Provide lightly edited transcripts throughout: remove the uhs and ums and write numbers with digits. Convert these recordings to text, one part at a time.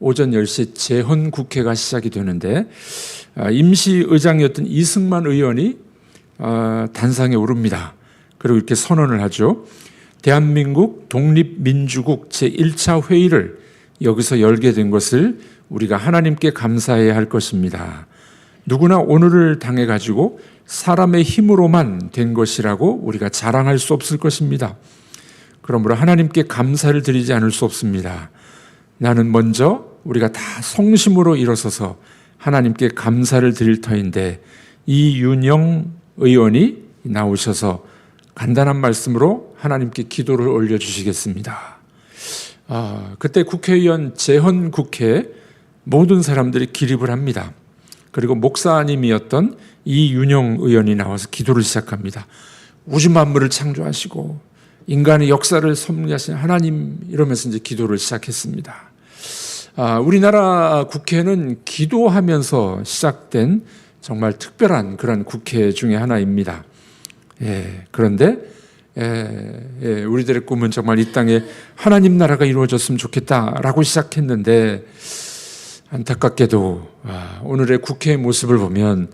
오전 10시 재헌국회가 시작이 되는데 임시의장이었던 이승만 의원이 단상에 오릅니다. 그리고 이렇게 선언을 하죠. 대한민국 독립민주국 제1차 회의를 여기서 열게 된 것을 우리가 하나님께 감사해야 할 것입니다. 누구나 오늘을 당해 가지고 사람의 힘으로만 된 것이라고 우리가 자랑할 수 없을 것입니다. 그러므로 하나님께 감사를 드리지 않을 수 없습니다. 나는 먼저 우리가 다 성심으로 일어서서 하나님께 감사를 드릴 터인데 이윤영 의원이 나오셔서 간단한 말씀으로 하나님께 기도를 올려주시겠습니다. 그때 국회의원 재헌국회에 모든 사람들이 기립을 합니다. 그리고 목사님이었던 이윤영 의원이 나와서 기도를 시작합니다. 우주 만물을 창조하시고 인간의 역사를 섭리하신 하나님, 이러면서 이제 기도를 시작했습니다. 우리나라 국회는 기도하면서 시작된 정말 특별한 그런 국회 중에 하나입니다. 그런데 우리들의 꿈은 정말 이 땅에 하나님 나라가 이루어졌으면 좋겠다라고 시작했는데 안타깝게도 오늘의 국회의 모습을 보면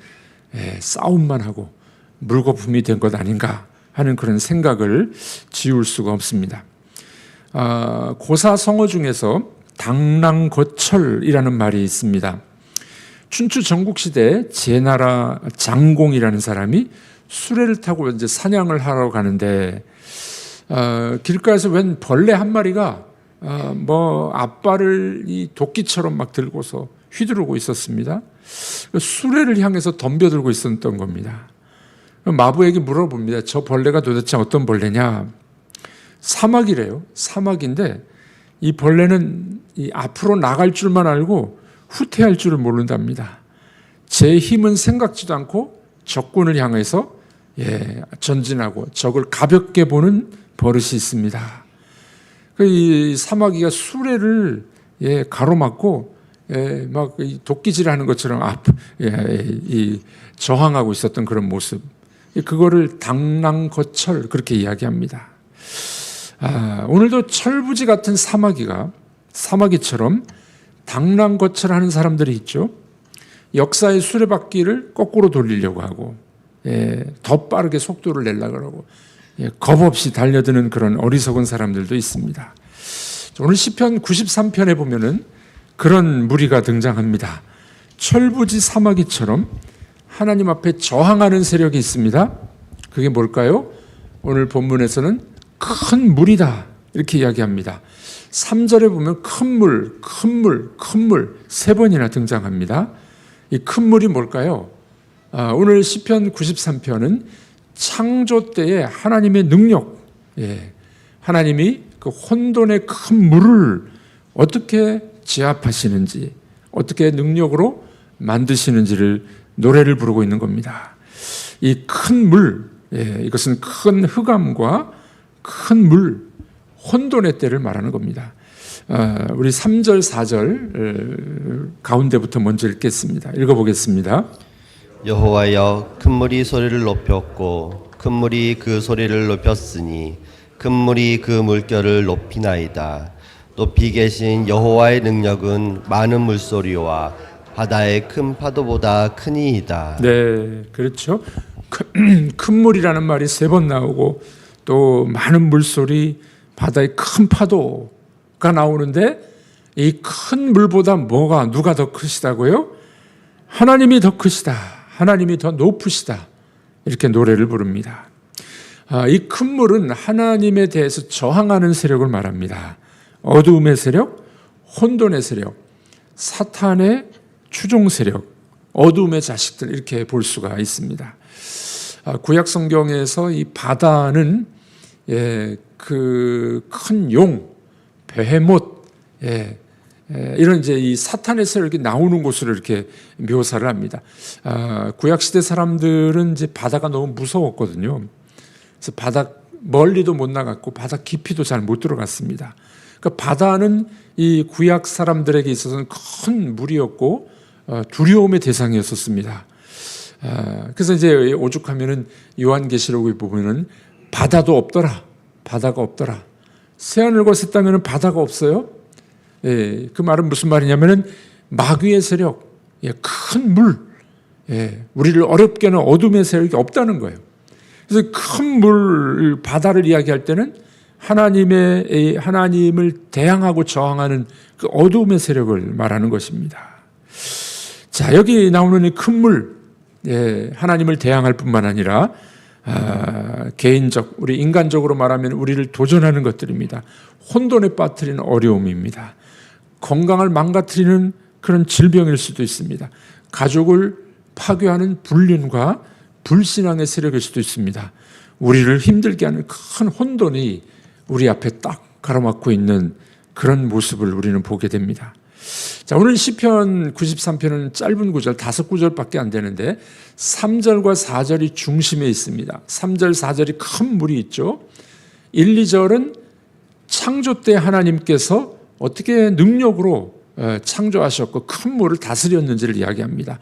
싸움만 하고 물거품이 된 것 아닌가 하는 그런 생각을 지울 수가 없습니다. 고사성어 중에서 당랑거철이라는 말이 있습니다. 춘추 전국시대 제나라 장공이라는 사람이 수레를 타고 이제 사냥을 하러 가는데 길가에서 웬 벌레 한 마리가 앞발을 이 도끼처럼 막 들고서 휘두르고 있었습니다. 수레를 향해서 덤벼들고 있었던 겁니다. 마부에게 물어봅니다. 저 벌레가 도대체 어떤 벌레냐? 사마귀래요. 사마귀인데 이 벌레는 이 앞으로 나갈 줄만 알고 후퇴할 줄을 모른답니다. 제 힘은 생각지도 않고 적군을 향해서 전진하고 적을 가볍게 보는 버릇이 있습니다. 이 사마귀가 수레를 가로막고 막 도끼질하는 것처럼 저항하고 있었던 그런 모습, 그거를 당랑거철 그렇게 이야기합니다. 오늘도 철부지 같은 사마귀처럼 당랑거철하는 사람들이 있죠. 역사의 수레바퀴를 거꾸로 돌리려고 하고 더 빠르게 속도를 내려고 하고 겁 없이 달려드는 그런 어리석은 사람들도 있습니다. 오늘 시편 93편에 보면은 그런 무리가 등장합니다. 철부지 사마귀처럼 하나님 앞에 저항하는 세력이 있습니다. 그게 뭘까요? 오늘 본문에서는 큰 물이다 이렇게 이야기합니다. 3절에 보면 큰 물 세 번이나 등장합니다. 이 큰 물이 뭘까요? 오늘 시편 93편은 창조 때의 하나님의 능력, 하나님이 그 혼돈의 큰 물을 어떻게 제압하시는지, 어떻게 능력으로 만드시는지를 노래를 부르고 있는 겁니다. 이 큰 물, 이것은 큰 흑암과 큰 물, 혼돈의 때를 말하는 겁니다. 우리 3절, 4절 가운데부터 먼저 읽겠습니다. 읽어보겠습니다. 여호와여, 큰 물이 소리를 높였고 큰 물이 그 소리를 높였으니 큰 물이 그 물결을 높이나이다. 높이 계신 여호와의 능력은 많은 물소리와 바다의 큰 파도보다 크니이다. 네, 그렇죠. 큰 물이라는 말이 3번 나오고 또 많은 물소리, 바다의 큰 파도가 나오는데 이 큰 물보다 누가 더 크시다고요? 하나님이 더 크시다. 하나님이 더 높으시다. 이렇게 노래를 부릅니다. 이 큰 물은 하나님에 대해서 저항하는 세력을 말합니다. 어두움의 세력, 혼돈의 세력, 사탄의 추종 세력, 어두움의 자식들, 이렇게 볼 수가 있습니다. 구약 성경에서 이 바다는 그 큰 용, 베헤못, 이런 이제 이 사탄의 세력이 나오는 곳으로 이렇게 묘사를 합니다. 구약 시대 사람들은 이제 바다가 너무 무서웠거든요. 그래서 바다 멀리도 못 나갔고 바다 깊이도 잘 못 들어갔습니다. 그러니까 바다는 이 구약 사람들에게 있어서는 큰 물이었고 두려움의 대상이었었습니다. 그래서 이제 오죽하면은 요한계시록에 보면은 바다도 없더라, 바다가 없더라. 새하늘과 새 땅에는 바다가 없어요. 예, 그 말은 무슨 말이냐면은 마귀의 세력, 예, 큰 물, 예, 우리를 어렵게 하는 어둠의 세력이 없다는 거예요. 그래서 큰 물, 바다를 이야기할 때는 하나님을 대항하고 저항하는 그 어둠의 세력을 말하는 것입니다. 자, 여기 나오는 이 큰 물, 예, 하나님을 대항할 뿐만 아니라 개인적, 우리 인간적으로 말하면 우리를 도전하는 것들입니다. 혼돈에 빠뜨리는 어려움입니다. 건강을 망가뜨리는 그런 질병일 수도 있습니다. 가족을 파괴하는 불륜과 불신앙의 세력일 수도 있습니다. 우리를 힘들게 하는 큰 혼돈이 우리 앞에 딱 가로막고 있는 그런 모습을 우리는 보게 됩니다. 자, 오늘 시편 93편은 짧은 구절, 5구절밖에 안 되는데 3절과 4절이 중심에 있습니다. 3절, 4절이 큰 물이 있죠. 1, 2절은 창조 때 하나님께서 어떻게 능력으로 창조하셨고 큰 물을 다스렸는지를 이야기합니다.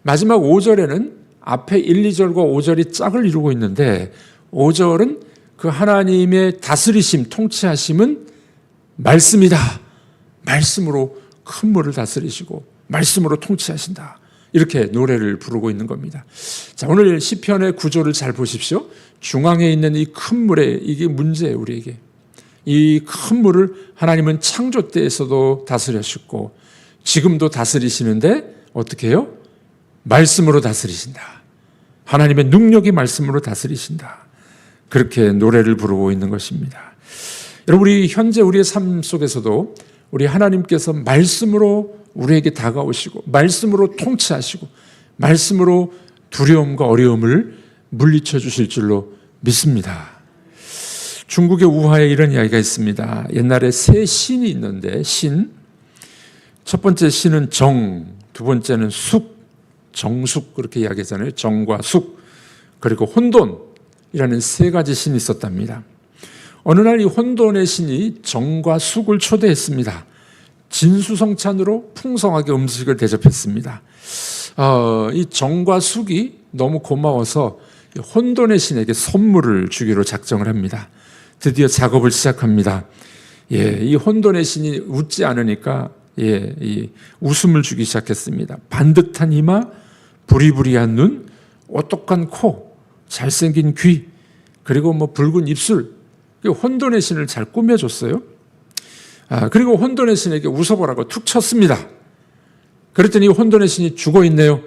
마지막 5절에는 앞에 1, 2절과 5절이 짝을 이루고 있는데 5절은 그 하나님의 다스리심, 통치하심은 말씀이다. 말씀으로 큰 물을 다스리시고 말씀으로 통치하신다. 이렇게 노래를 부르고 있는 겁니다. 자, 오늘 시편의 구조를 잘 보십시오. 중앙에 있는 이 큰 물에 이게 문제예요, 우리에게. 이 큰 물을 하나님은 창조 때에서도 다스리셨고 지금도 다스리시는데 어떻게 해요? 말씀으로 다스리신다. 하나님의 능력이 말씀으로 다스리신다. 그렇게 노래를 부르고 있는 것입니다. 여러분, 우리 현재 우리의 삶 속에서도 우리 하나님께서 말씀으로 우리에게 다가오시고 말씀으로 통치하시고 말씀으로 두려움과 어려움을 물리쳐 주실 줄로 믿습니다. 중국의 우화에 이런 이야기가 있습니다. 옛날에 세 신이 있는데 첫 번째 신은 정, 두 번째는 숙, 정숙 그렇게 이야기하잖아요. 정과 숙, 그리고 혼돈이라는 세 가지 신이 있었답니다. 어느 날 이 혼돈의 신이 정과 숙을 초대했습니다. 진수성찬으로 풍성하게 음식을 대접했습니다. 이 정과 숙이 너무 고마워서 혼돈의 신에게 선물을 주기로 작정을 합니다. 드디어 작업을 시작합니다. 예, 이 혼돈의 신이 웃지 않으니까 이 웃음을 주기 시작했습니다. 반듯한 이마, 부리부리한 눈, 오똑한 코, 잘생긴 귀, 그리고 붉은 입술. 혼돈의 신을 잘 꾸며줬어요. 그리고 혼돈의 신에게 웃어보라고 툭 쳤습니다. 그랬더니 혼돈의 신이 죽어있네요.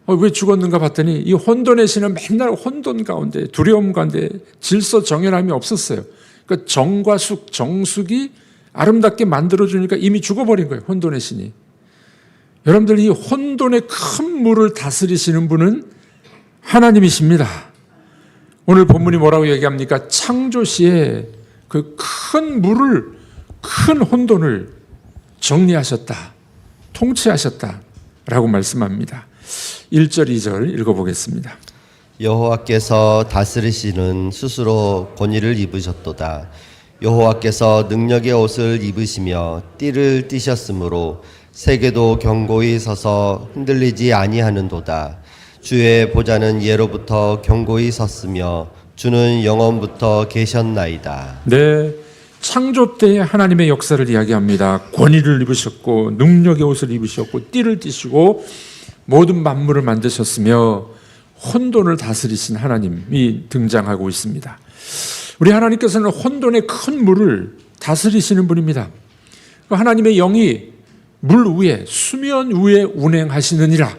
왜 죽었는가 봤더니 이 혼돈의 신은 맨날 혼돈 가운데 두려움 가운데 질서 정연함이 없었어요. 그러니까 정과 숙, 정숙이 아름답게 만들어주니까 이미 죽어버린 거예요. 혼돈의 신이. 여러분들, 이 혼돈의 큰 물을 다스리시는 분은 하나님이십니다. 오늘 본문이 뭐라고 얘기합니까? 창조 시에 그 큰 물을, 큰 혼돈을 정리하셨다, 통치하셨다 라고 말씀합니다. 1절, 2절 읽어보겠습니다. 여호와께서 다스리시는 스스로 권위를 입으셨도다. 여호와께서 능력의 옷을 입으시며 띠를 띠셨으므로 세계도 견고히 서서 흔들리지 아니하는도다. 주의 보좌는 예로부터 견고히 섰으며 주는 영원부터 계셨나이다. 네, 창조 때의 하나님의 역사를 이야기합니다. 권위를 입으셨고 능력의 옷을 입으셨고 띠를 띠시고 모든 만물을 만드셨으며 혼돈을 다스리신 하나님이 등장하고 있습니다. 우리 하나님께서는 혼돈의 큰 물을 다스리시는 분입니다. 하나님의 영이 물 위에, 수면 위에 운행하시느니라.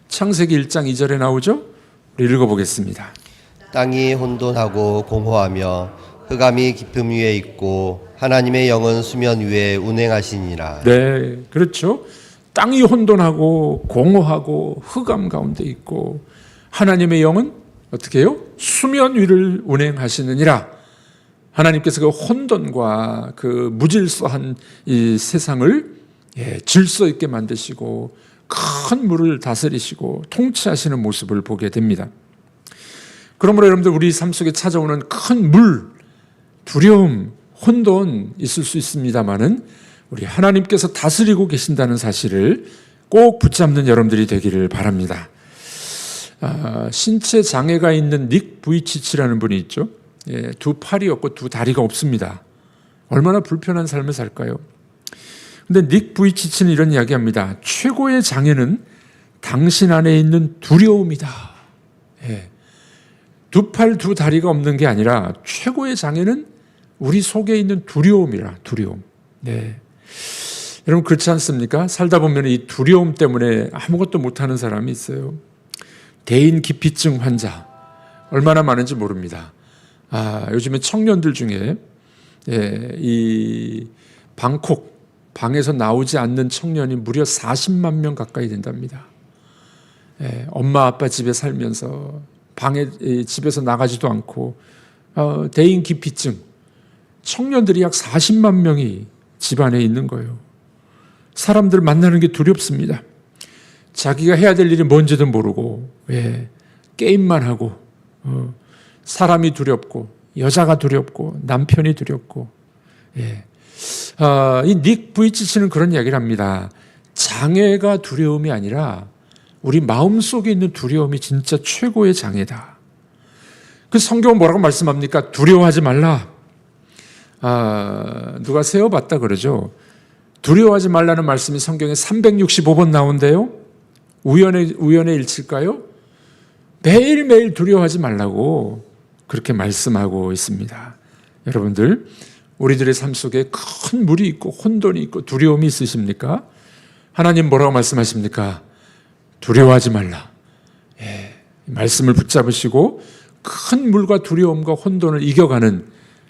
창세기 1장 2절에 나오죠? 우리 읽어보겠습니다. 땅이 혼돈하고 공허하며 흑암이 깊음 위에 있고 하나님의 영은 수면 위에 운행하시니라. 네, 그렇죠. 땅이 혼돈하고 공허하고 흑암 가운데 있고 하나님의 영은 어떻게 해요? 수면 위를 운행하시느니라. 하나님께서 그 혼돈과 그 무질서한 이 세상을 질서 있게 만드시고 큰 물을 다스리시고 통치하시는 모습을 보게 됩니다. 그러므로 여러분들, 우리 삶 속에 찾아오는 큰 물, 두려움, 혼돈 있을 수 있습니다마는 우리 하나님께서 다스리고 계신다는 사실을 꼭 붙잡는 여러분들이 되기를 바랍니다. 신체 장애가 있는 닉 부이치치라는 분이 있죠. 두 팔이 없고 두 다리가 없습니다. 얼마나 불편한 삶을 살까요? 근데 닉 부이치치는 이런 이야기합니다. 최고의 장애는 당신 안에 있는 두려움이다. 예. 두 팔 두 다리가 없는 게 아니라 최고의 장애는 우리 속에 있는 두려움이라. 두려움. 네. 여러분 그렇지 않습니까? 살다 보면 이 두려움 때문에 아무것도 못하는 사람이 있어요. 대인 기피증 환자 얼마나 많은지 모릅니다. 요즘에 청년들 중에 이 방콕 방에서 나오지 않는 청년이 무려 40만 명 가까이 된답니다. 엄마 아빠 집에 살면서 집에서 나가지도 않고 대인 기피증 청년들이 약 40만 명이 집안에 있는 거예요. 사람들 만나는 게 두렵습니다. 자기가 해야 될 일이 뭔지도 모르고 게임만 하고 사람이 두렵고 여자가 두렵고 남편이 두렵고 이 닉 부이치치는 그런 이야기를 합니다. 장애가 두려움이 아니라 우리 마음속에 있는 두려움이 진짜 최고의 장애다. 그 성경은 뭐라고 말씀합니까? 두려워하지 말라. 누가 세어봤다 그러죠. 두려워하지 말라는 말씀이 성경에 365번 나온대요. 우연의 일치일까요? 매일매일 두려워하지 말라고 그렇게 말씀하고 있습니다. 여러분들 우리들의 삶 속에 큰 물이 있고 혼돈이 있고 두려움이 있으십니까? 하나님 뭐라고 말씀하십니까? 두려워하지 말라. 말씀을 붙잡으시고 큰 물과 두려움과 혼돈을 이겨가는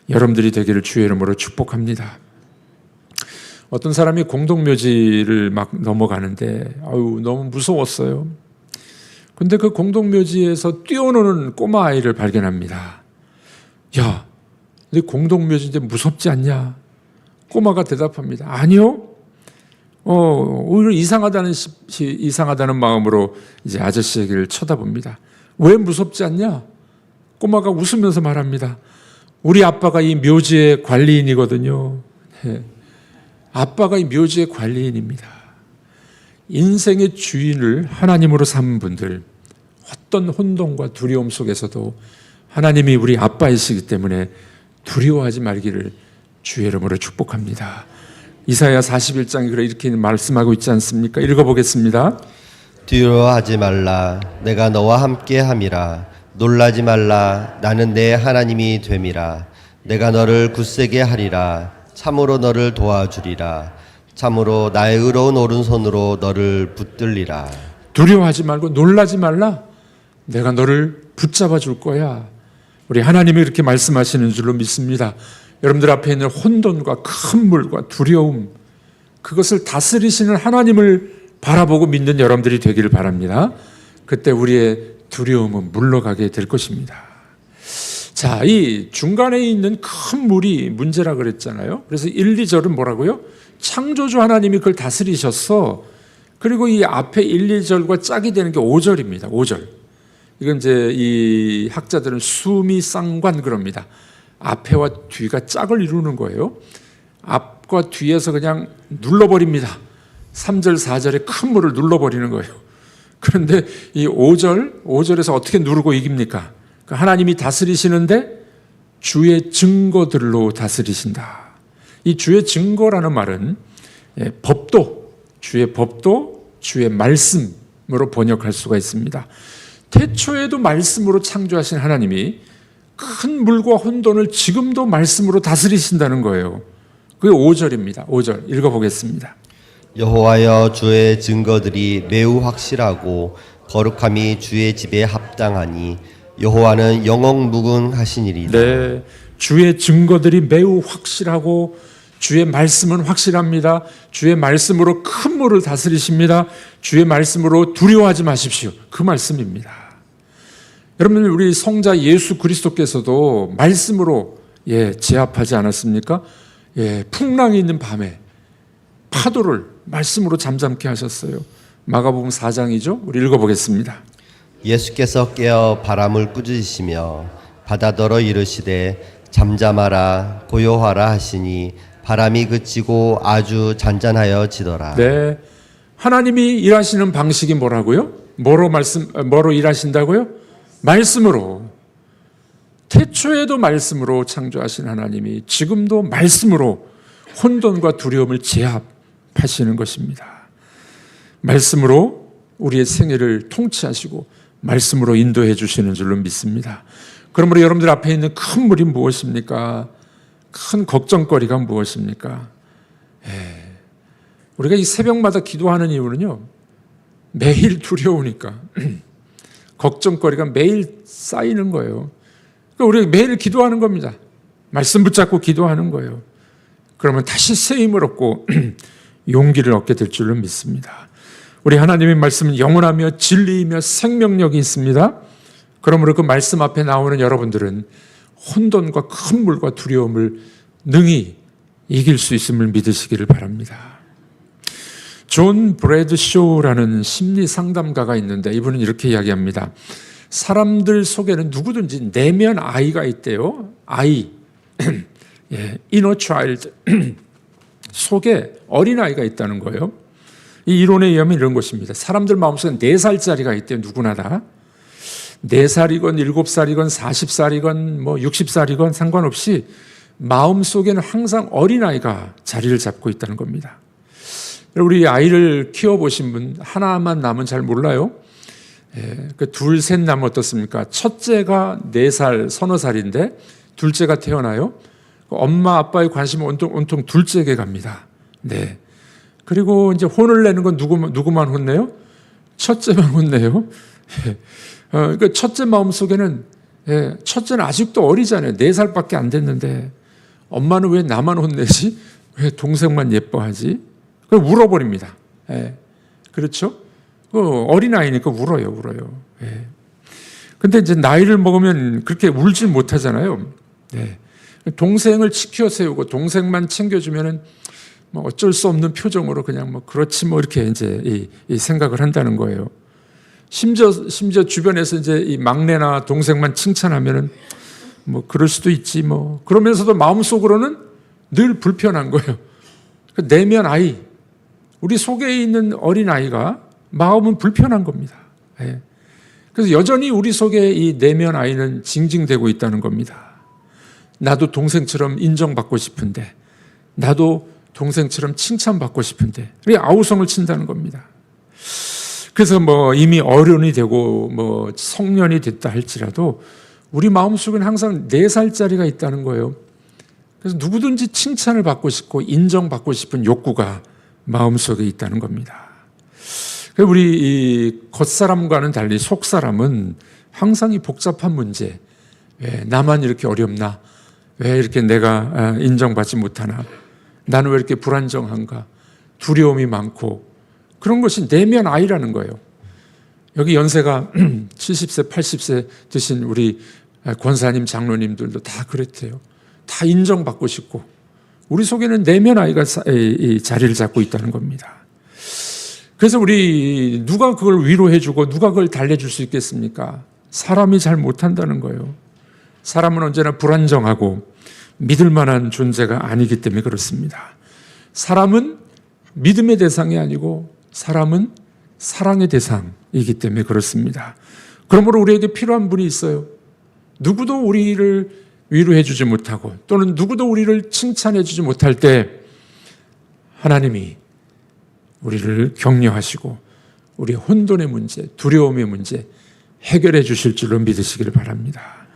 여러분들이 되기를 주의 이름으로 축복합니다. 어떤 사람이 공동묘지를 막 넘어가는데 너무 무서웠어요. 근데 그 공동묘지에서 뛰어노는 꼬마 아이를 발견합니다. 야, 근데 공동묘지인데 무섭지 않냐? 꼬마가 대답합니다. 아니요. 오히려 이상하다는 마음으로 이제 아저씨에게를 쳐다봅니다. 왜 무섭지 않냐? 꼬마가 웃으면서 말합니다. 우리 아빠가 이 묘지의 관리인이거든요. 아빠가 이 묘지의 관리인입니다. 인생의 주인을 하나님으로 삼은 분들, 어떤 혼돈과 두려움 속에서도 하나님이 우리 아빠이시기 때문에 두려워하지 말기를 주의 이름으로 축복합니다. 이사야 41장이 이렇게 말씀하고 있지 않습니까? 읽어보겠습니다. 두려워하지 말라. 내가 너와 함께 함이라. 놀라지 말라. 나는 내 하나님이 됨이라. 내가 너를 굳세게 하리라. 참으로 너를 도와주리라. 참으로 나의 의로운 오른손으로 너를 붙들리라. 두려워하지 말고 놀라지 말라. 내가 너를 붙잡아 줄 거야. 우리 하나님이 이렇게 말씀하시는 줄로 믿습니다. 여러분들 앞에 있는 혼돈과 큰 물과 두려움, 그것을 다스리시는 하나님을 바라보고 믿는 여러분들이 되기를 바랍니다. 그때 우리의 두려움은 물러가게 될 것입니다. 자, 이 중간에 있는 큰 물이 문제라 그랬잖아요. 그래서 1, 2절은 뭐라고요? 창조주 하나님이 그걸 다스리셨어. 그리고 이 앞에 1, 2절과 짝이 되는 게 5절입니다. 5절. 이건 이제 이 학자들은 수미쌍관 그럽니다. 앞에와 뒤가 짝을 이루는 거예요. 앞과 뒤에서 그냥 눌러버립니다. 3절, 4절에 큰 물을 눌러버리는 거예요. 그런데 이 5절에서 어떻게 누르고 이깁니까? 하나님이 다스리시는데 주의 증거들로 다스리신다. 이 주의 증거라는 말은 주의 법도 주의 말씀으로 번역할 수가 있습니다. 태초에도 말씀으로 창조하신 하나님이 큰 물과 혼돈을 지금도 말씀으로 다스리신다는 거예요. 그게 5절입니다. 5절 읽어보겠습니다. 여호와여, 주의 증거들이 매우 확실하고 거룩함이 주의 집에 합당하니 여호와는 영영무궁하시니이다. 네, 주의 증거들이 매우 확실하고 주의 말씀은 확실합니다. 주의 말씀으로 큰 물을 다스리십니다. 주의 말씀으로 두려워하지 마십시오. 그 말씀입니다. 여러분, 우리 성자 예수 그리스도께서도 말씀으로 제압하지 않았습니까? 풍랑이 있는 밤에 파도를 말씀으로 잠잠케 하셨어요. 마가복음 4장이죠. 우리 읽어보겠습니다. 예수께서 깨어 바람을 꾸짖으시며 바다더러 이르시되 잠잠하라 고요하라 하시니 바람이 그치고 아주 잔잔하여지더라. 네, 하나님이 일하시는 방식이 뭐라고요? 뭐로 일하신다고요? 말씀으로. 태초에도 말씀으로 창조하신 하나님이 지금도 말씀으로 혼돈과 두려움을 제압하시는 것입니다. 말씀으로 우리의 생애를 통치하시고 말씀으로 인도해 주시는 줄로 믿습니다. 그러므로 여러분들 앞에 있는 큰 물이 무엇입니까? 큰 걱정거리가 무엇입니까? 우리가 이 새벽마다 기도하는 이유는요, 매일 두려우니까 걱정거리가 매일 쌓이는 거예요. 그러니까 우리가 매일 기도하는 겁니다. 말씀 붙잡고 기도하는 거예요. 그러면 다시 새 힘을 얻고 용기를 얻게 될 줄로 믿습니다. 우리 하나님의 말씀은 영원하며 진리이며 생명력이 있습니다. 그러므로 그 말씀 앞에 나오는 여러분들은 혼돈과 큰 물과 두려움을 능히 이길 수 있음을 믿으시기를 바랍니다. 존 브래드쇼라는 심리 상담가가 있는데 이분은 이렇게 이야기합니다. 사람들 속에는 누구든지 내면 아이가 있대요. 아이, inner child 속에 어린아이가 있다는 거예요. 이 이론에 의하면 이런 것입니다. 사람들 마음속에 4살짜리가 있대요. 누구나 다. 4살이건 7살이건 40살이건 뭐 60살이건 상관없이 마음속에는 항상 어린아이가 자리를 잡고 있다는 겁니다. 우리 아이를 키워보신 분 하나만 남은 잘 몰라요. 그 둘, 셋 남은 어떻습니까? 첫째가 4살, 서너 살인데 둘째가 태어나요. 엄마, 아빠의 관심은 온통 둘째에게 갑니다. 네. 그리고 이제 혼을 내는 건 누구만 혼내요? 첫째만 혼내요. 그러니까 첫째 마음속에는 첫째는 아직도 어리잖아요. 4살밖에 안 됐는데 엄마는 왜 나만 혼내지? 왜 동생만 예뻐하지? 그걸 울어버립니다. 그렇죠? 어린아이니까 울어요. 근데 이제 나이를 먹으면 그렇게 울지 못하잖아요. 동생을 지켜 세우고 동생만 챙겨주면은 뭐 어쩔 수 없는 표정으로 그냥 뭐 그렇지 뭐 이렇게 이제 이 생각을 한다는 거예요. 심지어 주변에서 이제 이 막내나 동생만 칭찬하면은 뭐 그럴 수도 있지 뭐 그러면서도 마음속으로는 늘 불편한 거예요. 그 내면 아이, 우리 속에 있는 어린 아이가 마음은 불편한 겁니다. 그래서 여전히 우리 속에 이 내면 아이는 징징대고 있다는 겁니다. 나도 동생처럼 인정받고 싶은데, 나도 동생처럼 칭찬받고 싶은데, 아우성을 친다는 겁니다. 그래서 뭐 이미 어른이 되고 뭐 성년이 됐다 할지라도 우리 마음속에는 항상 4살짜리가 있다는 거예요. 그래서 누구든지 칭찬을 받고 싶고 인정받고 싶은 욕구가 마음속에 있다는 겁니다. 우리 이 겉사람과는 달리 속사람은 항상 이 복잡한 문제, 왜 나만 이렇게 어렵나? 왜 이렇게 내가 인정받지 못하나? 나는 왜 이렇게 불안정한가? 두려움이 많고 그런 것이 내면 아이라는 거예요. 여기 연세가 70세, 80세 드신 우리 권사님, 장로님들도 다 그랬대요. 다 인정받고 싶고 우리 속에는 내면 아이가 자리를 잡고 있다는 겁니다. 그래서 우리 누가 그걸 위로해주고 누가 그걸 달래줄 수 있겠습니까? 사람이 잘 못한다는 거예요. 사람은 언제나 불안정하고 믿을 만한 존재가 아니기 때문에 그렇습니다. 사람은 믿음의 대상이 아니고 사람은 사랑의 대상이기 때문에 그렇습니다. 그러므로 우리에게 필요한 분이 있어요. 누구도 우리를 위로해 주지 못하고 또는 누구도 우리를 칭찬해 주지 못할 때 하나님이 우리를 격려하시고 우리의 혼돈의 문제, 두려움의 문제 해결해 주실 줄로 믿으시기를 바랍니다.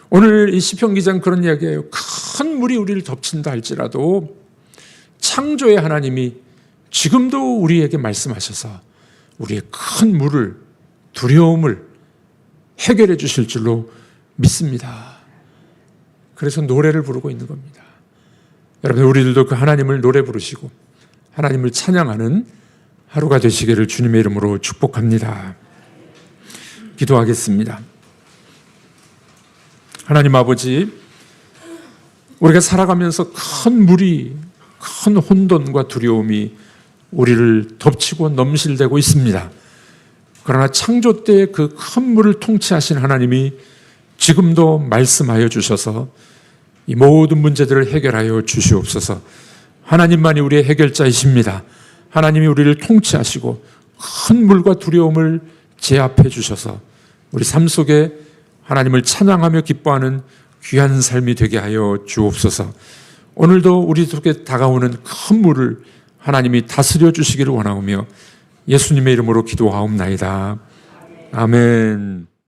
오늘 이 시편 기자는 그런 이야기예요. 큰 물이 우리를 덮친다 할지라도 창조의 하나님이 지금도 우리에게 말씀하셔서 우리의 큰 물을, 두려움을 해결해 주실 줄로 믿습니다. 그래서 노래를 부르고 있는 겁니다. 여러분, 우리들도 그 하나님을 노래 부르시고 하나님을 찬양하는 하루가 되시기를 주님의 이름으로 축복합니다. 기도하겠습니다. 하나님 아버지, 우리가 살아가면서 큰 물이, 큰 혼돈과 두려움이 우리를 덮치고 넘실대고 있습니다. 그러나 창조 때 그 큰 물을 통치하신 하나님이 지금도 말씀하여 주셔서 이 모든 문제들을 해결하여 주시옵소서. 하나님만이 우리의 해결자이십니다. 하나님이 우리를 통치하시고 큰 물과 두려움을 제압해 주셔서 우리 삶 속에 하나님을 찬양하며 기뻐하는 귀한 삶이 되게 하여 주옵소서. 오늘도 우리 속에 다가오는 큰 물을 하나님이 다스려 주시기를 원하오며 예수님의 이름으로 기도하옵나이다. 아멘.